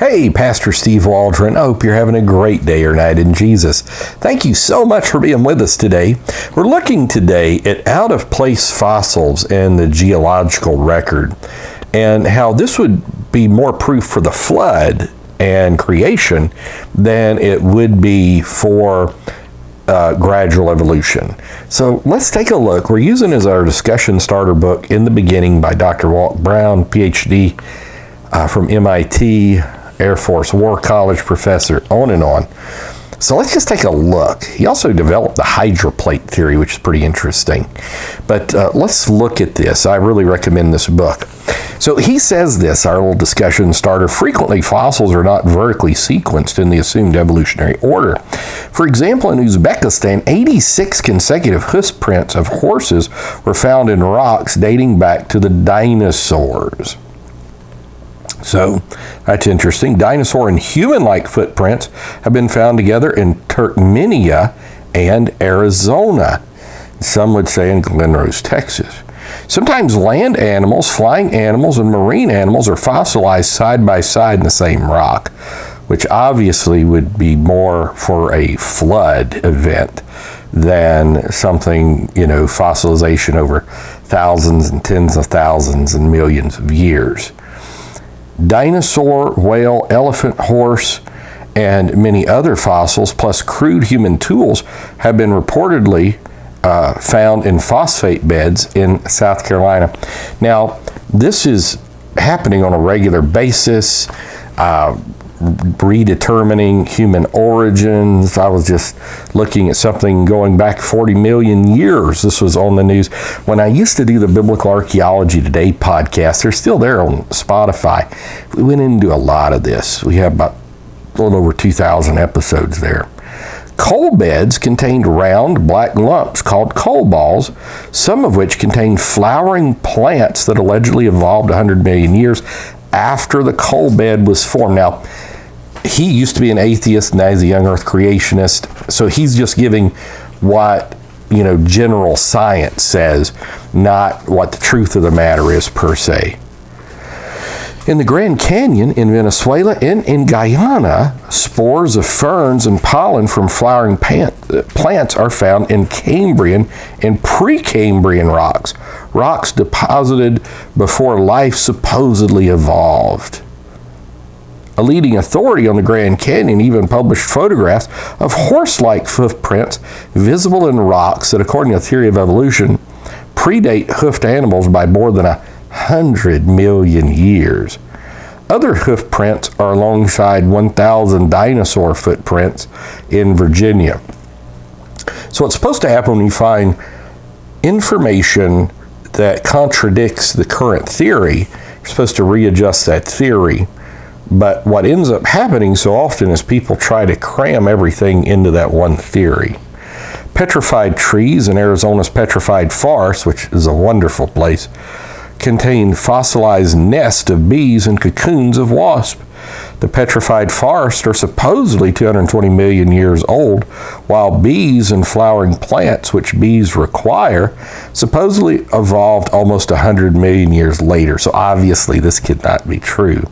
Hey, Pastor Steve Waldron. I hope you're having a great day or night in Jesus. Thank you so much for being with us today. We're looking today at out-of-place fossils in the geological record and how this would be more proof for the flood and creation than it would be for gradual evolution. So let's take a look. We're using as our discussion starter book In the Beginning by Dr. Walt Brown, PhD from MIT, Air Force War College professor, on and on. So let's just take a look. He also developed the hydroplate theory, which is pretty interesting. But let's look at this. I really recommend this book. So he says this, our little discussion starter, frequently fossils are not vertically sequenced in the assumed evolutionary order. For example, in Uzbekistan, 86 consecutive hoof prints of horses were found in rocks dating back to the dinosaurs. So that's interesting. Dinosaur and human-like footprints have been found together in Turkmenia and Arizona. Some would say in Glen Rose, Texas. Sometimes land animals, flying animals, and marine animals are fossilized side by side in the same rock, which obviously would be more for a flood event than something, fossilization over thousands and tens of thousands and millions of years. Dinosaur, whale, elephant, horse, and many other fossils, plus crude human tools, have been reportedly found in phosphate beds in South Carolina. Now, this is happening on a regular basis, redetermining human origins. I was just looking at something going back 40 million years. This was on the news. When I used to do the Biblical Archaeology Today podcast, they're still there on Spotify. We went into a lot of this. We have about a little over 2,000 episodes there. Coal beds contained round black lumps called coal balls, some of which contained flowering plants that allegedly evolved 100 million years after the coal bed was formed. Now, he used to be an atheist, now he's a young earth creationist, so he's just giving what, general science says, not what the truth of the matter is per se. In the Grand Canyon in Venezuela and in Guyana, spores of ferns and pollen from flowering plants are found in Cambrian and Precambrian rocks deposited before life supposedly evolved. A leading authority on the Grand Canyon even published photographs of horse-like footprints visible in rocks that, according to the theory of evolution, predate hoofed animals by more than 100 million years. Other hoof prints are alongside 1,000 dinosaur footprints in Virginia. So what's supposed to happen when you find information that contradicts the current theory, you're supposed to readjust that theory. But what ends up happening so often is people try to cram everything into that one theory. Petrified trees in Arizona's Petrified Forest, which is a wonderful place, contain fossilized nests of bees and cocoons of wasps. The petrified forests are supposedly 220 million years old, while bees and flowering plants, which bees require, supposedly evolved almost 100 million years later. So obviously this could not be true.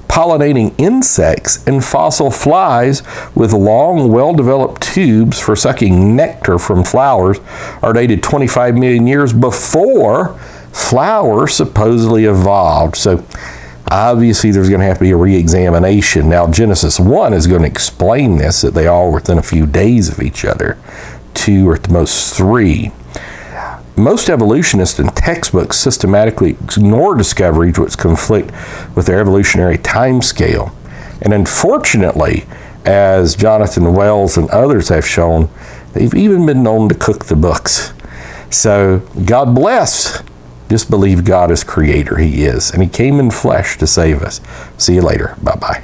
Pollinating insects and fossil flies with long, well-developed tubes for sucking nectar from flowers are dated 25 million years before flowers supposedly evolved. So obviously there's going to have to be a re-examination. Now Genesis 1 is going to explain this, that they all were within a few days of each other, 2 or at the most 3. Most evolutionists and textbooks systematically ignore discoveries which conflict with their evolutionary time scale. And unfortunately, as Jonathan Wells and others have shown, they've even been known to cook the books. So God bless. Just believe God is creator. He is. And he came in flesh to save us. See you later. Bye-bye.